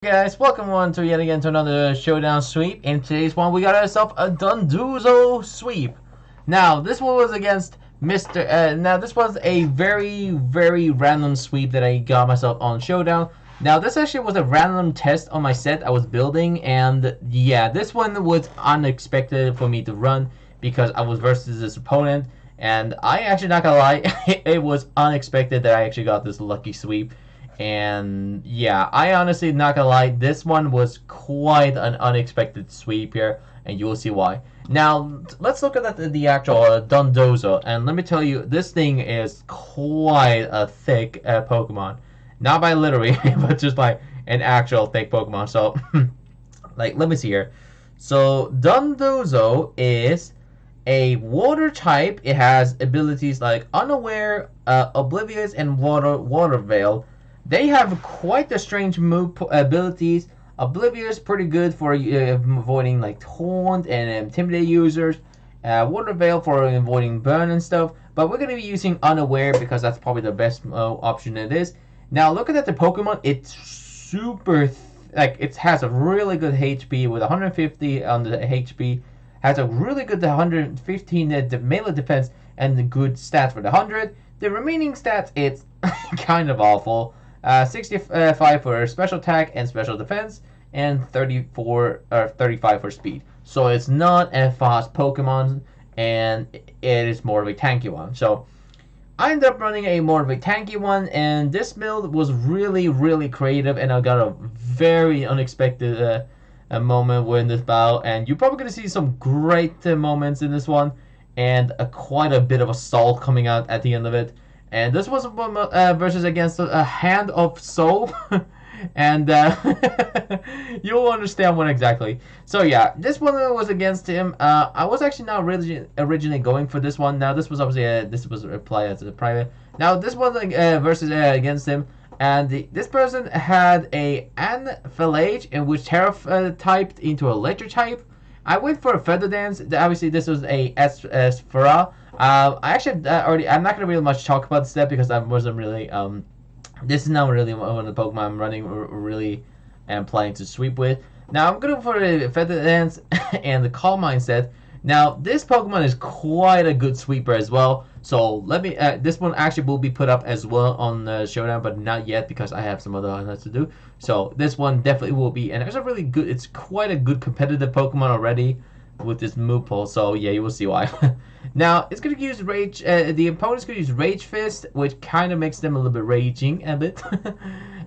Guys, welcome on to yet again to another showdown sweep. In today's one, we got ourselves a Dondozo sweep. Now, this one was against Mr. Now, this was a very random sweep that I got myself on showdown. Now, this actually was a random test on my set I was building, and yeah, this one was unexpected for me to run because I was versus this opponent, and I actually not gonna lie, it was unexpected that I actually got this lucky sweep. And yeah, I honestly not gonna lie, this one was quite an unexpected sweep here, and you will see why. Now let's look at the actual Dondoza, and let me tell you, this thing is quite a thick Pokemon. Not by literally, but just by an actual thick Pokemon. So, like, let me see here. So Dondozo is a water type. It has abilities like Unaware, Oblivious, and Water Veil. They have quite the strange move abilities. Oblivious, pretty good for avoiding like taunt and intimidate users. Water Veil for avoiding burn and stuff. But we're going to be using Unaware because that's probably the best option it is. Now look at the Pokemon. It's super, it has a really good HP with 150 on the HP. Has a really good 115 melee defense and the good stats for the 100. The remaining stats, it's kind of awful. 65 for special attack and special defense, and 35 for speed. So it's not a fast Pokemon, and it is more of a tanky one. So I ended up running a more of a tanky one, and this build was really creative, and I got a very unexpected moment with this battle, and you're probably going to see some great moments in this one, and quite a bit of assault coming out at the end of it. And this was versus against a Hand of Soul, and you'll understand what exactly. So yeah, this one was against him. I was actually not really originally going for this one. Now this was obviously this was a reply as a private. Now this was versus against him, and this person had a Anphilage in which Terra typed into Electric type. I went for a Feather Dance. Obviously this was a Sphera. I actually I'm not gonna really much talk about the step because I wasn't really this is not really one of the Pokemon I'm running really am planning to sweep with. Now I'm going for the Feather Dance and the Calm Mindset. Now this Pokemon is quite a good sweeper as well. So let me this one actually will be put up as well on Showdown, but not yet because I have some other highlights to do. So this one definitely will be, and it's a really good. It's quite a good competitive Pokemon already with this move pull. So yeah, you will see why. Now it's gonna use Rage. The opponent's gonna use Rage Fist, which kind of makes them a little bit raging a bit.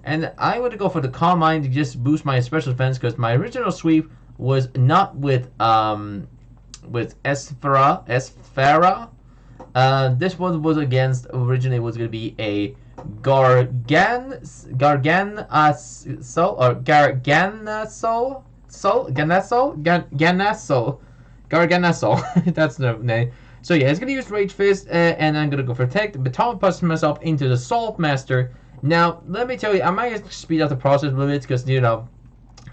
And I want to go for the Calm Mind to just boost my special defense because my original sweep was not with Esfera. This one was against, originally was going to be a Garganasol or Garganasol. That's the name. So yeah, it's gonna use Rage Fist, and I'm gonna go for Protect, Baton Pass myself into the Salt Master. Now, let me tell you, I might speed up the process a little bit because, you know,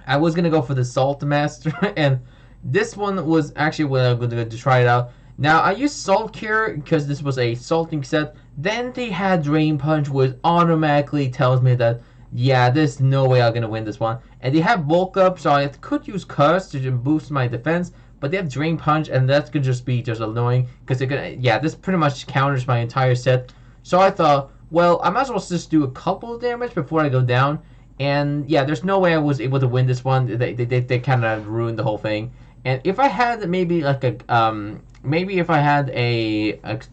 I was gonna go for the Salt Master, and this one was actually when I'm gonna try it out. Now, I used Salt Cure because this was a salting set. Then they had Drain Punch, which automatically tells me that, yeah, there's no way I'm gonna win this one. And they have Bulk Up, so I could use Curse to boost my defense. But they have Drain Punch, and that could just be just annoying because they're gonna. Yeah, this pretty much counters my entire set. So I thought, well, I might as well just do a couple of damage before I go down. And yeah, there's no way I was able to win this one. They kind of ruined the whole thing. And if I had maybe like maybe if I had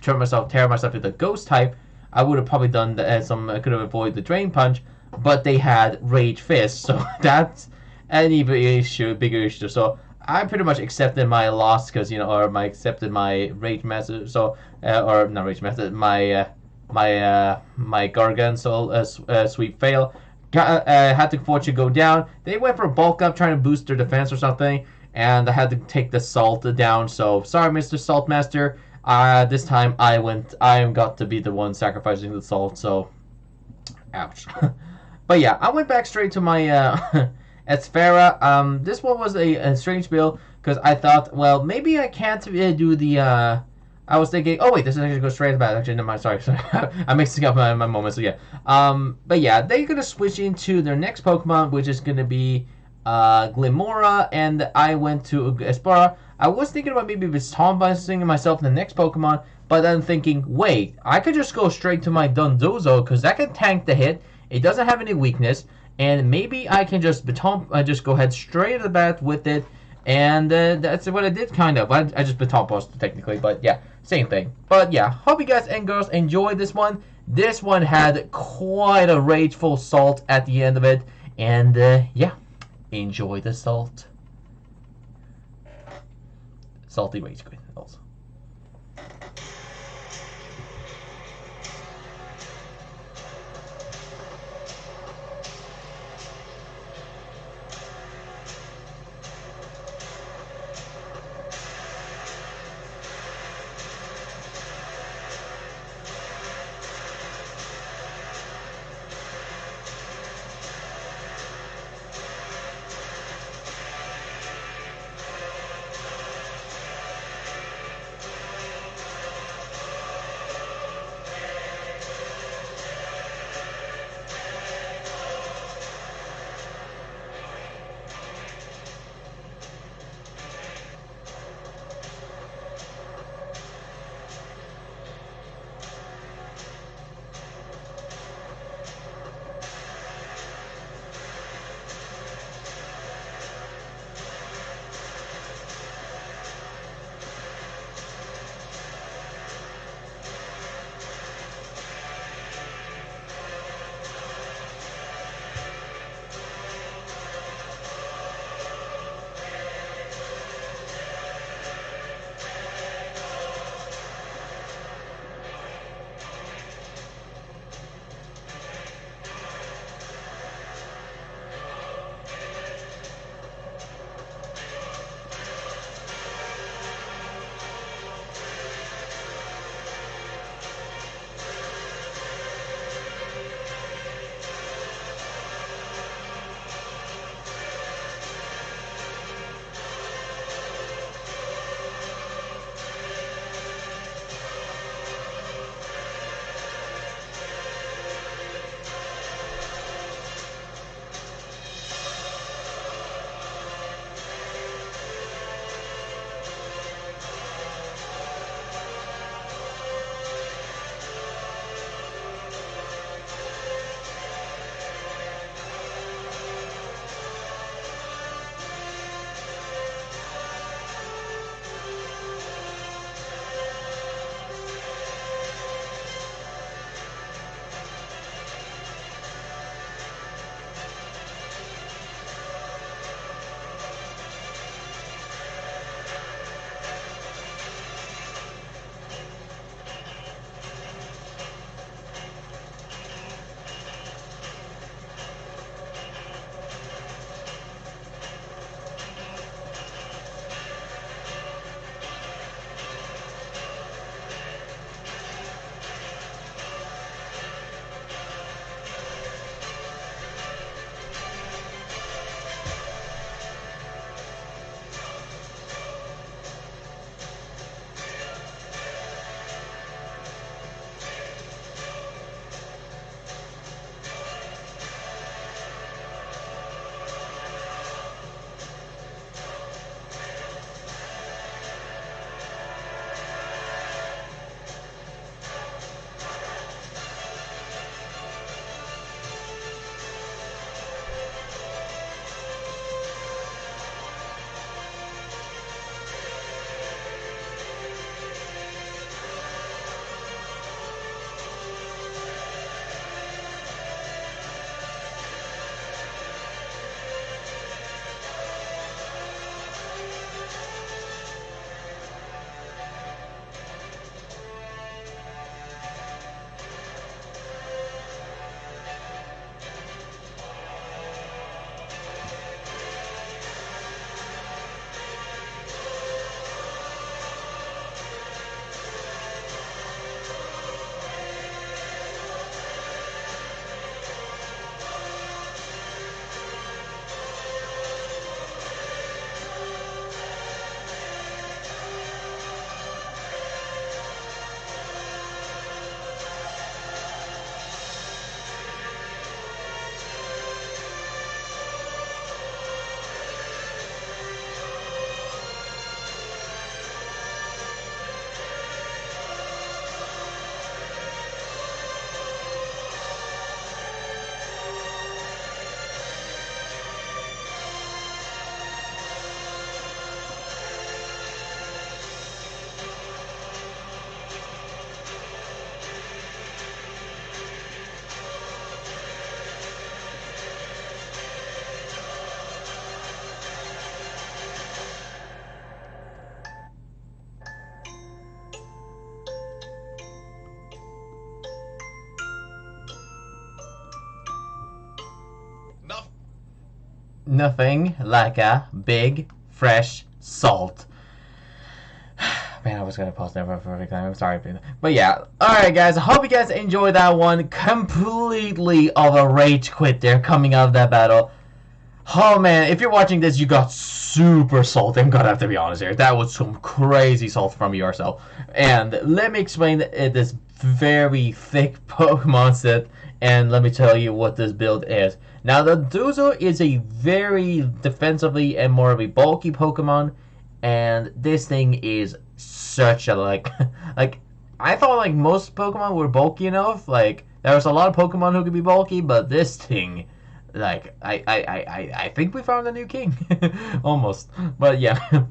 tear myself into the Ghost type, I would have probably done I could have avoided the Drain Punch. But they had Rage Fist, so that's an even bigger issue. So I pretty much accepted my loss because, you know, or accepted my Rage Master. So or not Rage Master, my Garganasol sweep fail. Had to fortunately go down. They went for a Bulk Up trying to boost their defense or something, and I had to take the Salt down. So sorry, Mr. Salt Master. This time I got to be the one sacrificing the salt. So ouch. But yeah, I went back straight to my Esfera. This one was a strange build because I thought, well, maybe I can't do the I was thinking, oh wait, this is actually go straight to battle. Actually, never mind. Sorry, sorry. I'm mixing up my moments. So yeah. But yeah, they're gonna switch into their next Pokemon, which is gonna be Glimora, and I went to Espara. I was thinking about maybe Vistombusing myself in the next Pokemon, but then thinking, wait, I could just go straight to my Dondozo because that can tank the hit. It doesn't have any weakness, and maybe I can just just go ahead straight to the bat with it. And that's what I did, kind of. I just baton posted technically, but yeah, same thing. But yeah, hope you guys and girls enjoyed this one. This one had quite a rageful salt at the end of it, and yeah, enjoy the salt. Salty rage quit also. nothing like a big fresh salt. Man, I was gonna pause there for a perfect time. I'm sorry, but yeah. Alright, guys. I hope you guys enjoyed that one. Completely of a rage quit there coming out of that battle. Oh man, if you're watching this, you got super salty. I'm gonna have to be honest here. That was some crazy salt from yourself. And let me explain this very thick Pokemon set, and let me tell you what this build is. Now, the Dondozo is a very defensively and more of a bulky Pokemon, and this thing is such a like I thought like most Pokemon were bulky enough. Like there was a lot of Pokemon who could be bulky, but this thing, like I think we found a new king, almost. But yeah,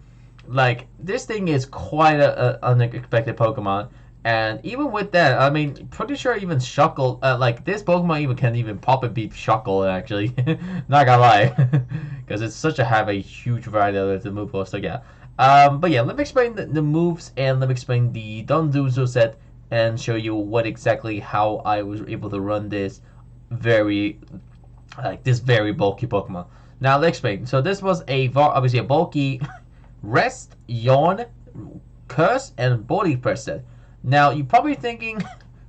like this thing is quite a unexpected Pokemon. And even with that, I mean, pretty sure even Shuckle, like this Pokemon even can even pop and beat Shuckle actually. Not gonna lie, because it's such a have a huge variety of the move pool. So yeah, but yeah, let me explain the moves and let me explain the Dondozo set and show you what exactly how I was able to run this very this very bulky Pokemon. Now let's explain. So this was obviously a bulky Rest, Yawn, Curse, and Body Press set. Now, you're probably thinking,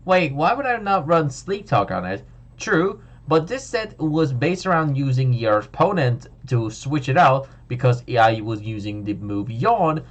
wait, why would I not run Sleep Talk on it? True, but this set was based around using your opponent to switch it out because I was using the move Yawn.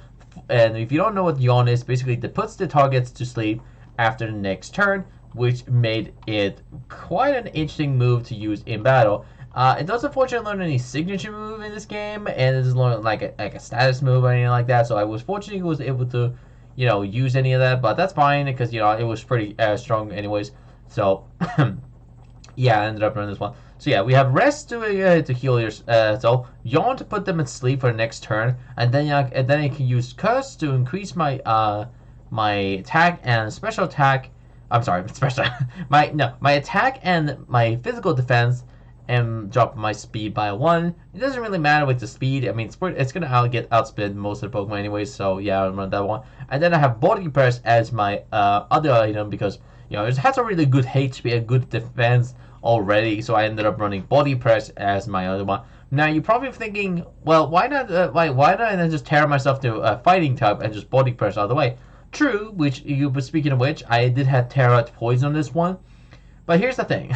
And if you don't know what Yawn is, basically it puts the targets to sleep after the next turn, which made it quite an interesting move to use in battle. It doesn't fortunately learn any signature move in this game, and it doesn't learn like a status move or anything like that, so I was fortunately was able to use any of that, but that's fine because it was pretty strong anyways. So yeah, I ended up running this one. So yeah, we have Rest to heal your so Yawn to put them in sleep for the next turn, and then I can use Curse to increase my my attack and special attack. I'm sorry, special my attack and my physical defense, and drop my speed by 1. It doesn't really matter with the speed. I mean, it's gonna outspeed most of the Pokemon anyways. So yeah, I'll run that one. And then I have Body Press as my other item because it has a really good HP, a good defense already. So I ended up running Body Press as my other one. Now you're probably thinking, well, why not? Why don't I then just tear myself to a fighting type and just Body Press out of the way? True. But speaking of which, I did have Terra Poison on this one. But here's the thing.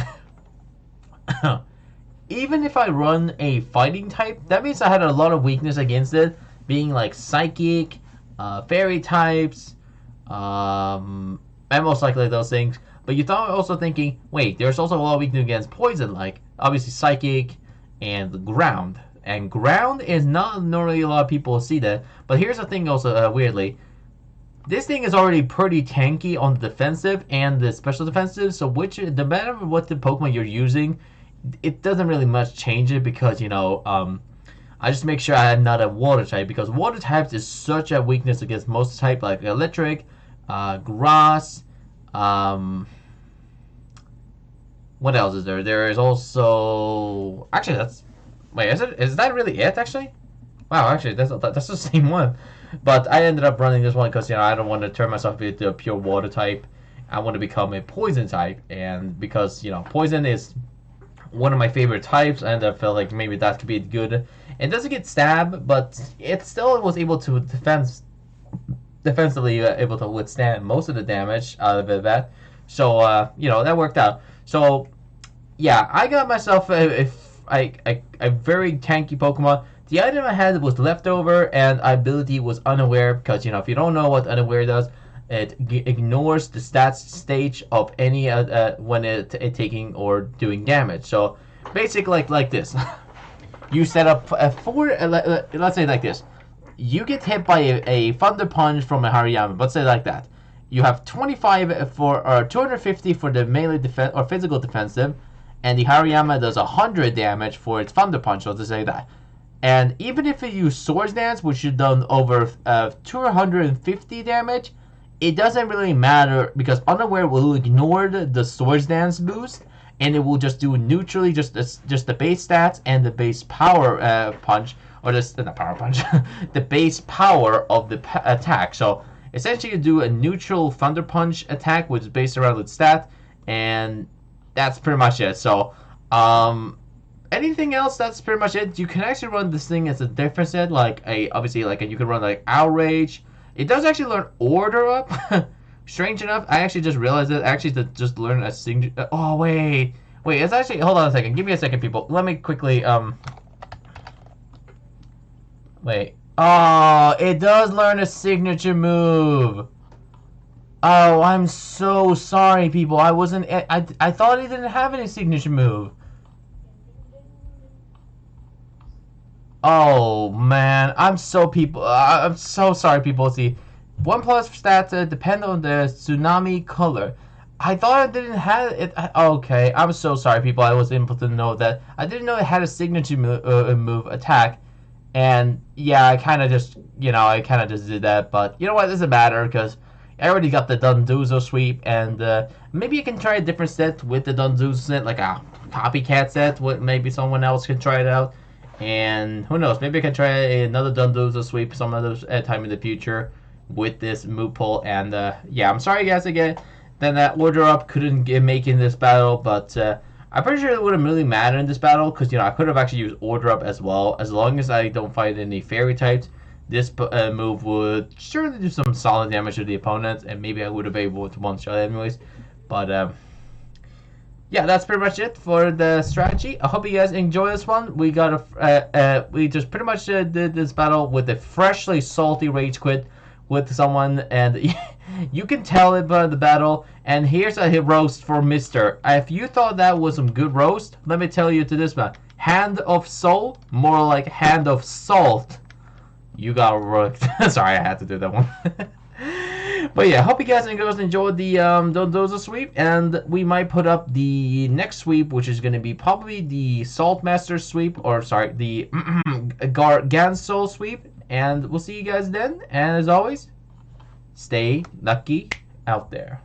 Even if I run a fighting type, that means I had a lot of weakness against it, being like Psychic, Fairy types, and most likely those things. But you thought also thinking, wait, there's also a lot of weakness against Poison, like obviously Psychic and Ground. And Ground is not normally a lot of people see that. But here's the thing also, weirdly. This thing is already pretty tanky on the defensive and the special defensive, so no matter what the Pokemon you're using, it doesn't really much change it because I just make sure I'm not a water type because water types is such a weakness against most type like electric, grass. What else is there? There is also actually is that really it actually? Wow, actually that's the same one. But I ended up running this one because I don't want to turn myself into a pure water type. I want to become a poison type, and because poison is one of my favorite types, and I felt like maybe that could be good. It doesn't get stabbed, but it still was able to defensively able to withstand most of the damage out of that. So that worked out. So yeah, I got myself a very tanky Pokemon. The item I had was leftover, and ability was unaware because if you don't know what unaware does, it ignores the stats stage of any when it taking or doing damage. So basically, like this, you set up let's say like this. You get hit by a Thunder Punch from a Hariyama. Let's say like that. You have 25 or 250 for the melee defense or physical defensive, and the Hariyama does 100 damage for its Thunder Punch. So to say that. And even if you use Swords Dance, which is done over 250 damage, it doesn't really matter because Unaware will ignore the Swords Dance boost, and it will just do neutrally just the base stats and the base power punch, or just not power punch, the base power of the attack. So essentially, you do a neutral Thunder Punch attack, which is based around its stat, and that's pretty much it. So anything else, that's pretty much it. You can actually run this thing as a different set, like obviously like you can run like outrage. It does actually learn order up. Strange enough, I actually just realized it. Actually, to just learn a signature. Oh wait, it's actually, hold on a second. Give me a second, people. Let me quickly wait. Oh, it does learn a signature move. Oh, I'm so sorry, people. I wasn't. I thought it didn't have any signature move. Oh man, I'm so sorry, people. See, 1+ stats depend on the tsunami color. I thought it didn't have it. Okay, I'm so sorry, people. I was able to know that. I didn't know it had a signature move attack, and yeah, I kind of just did that. But you know what? It doesn't matter because I already got the Dondozo sweep, and maybe you can try a different set with the Dondozo set, like a copycat set. Maybe someone else can try it out. And who knows, maybe I can try another Dondoza sweep some other time in the future with this move pull. And yeah, I'm sorry guys again that order up couldn't make in this battle, but I'm pretty sure it wouldn't really matter in this battle because I could have actually used order up as well. As long as I don't fight any fairy types, this move would surely do some solid damage to the opponent, and maybe I would have been able to one shot anyways. But yeah, that's pretty much it for the strategy. I hope you guys enjoy this one. We got we just pretty much did this battle with a freshly salty rage quit with someone, and you can tell it by the battle. And here's a hit roast for Mister. If you thought that was some good roast, let me tell you to this man: hand of soul, more like hand of salt. You got rooked. Sorry, I had to do that one. But yeah, hope you guys enjoyed the Dondoza sweep, and we might put up the next sweep, which is going to be probably the Saltmaster sweep, or sorry, the Gansol sweep, and we'll see you guys then, and as always, stay lucky out there.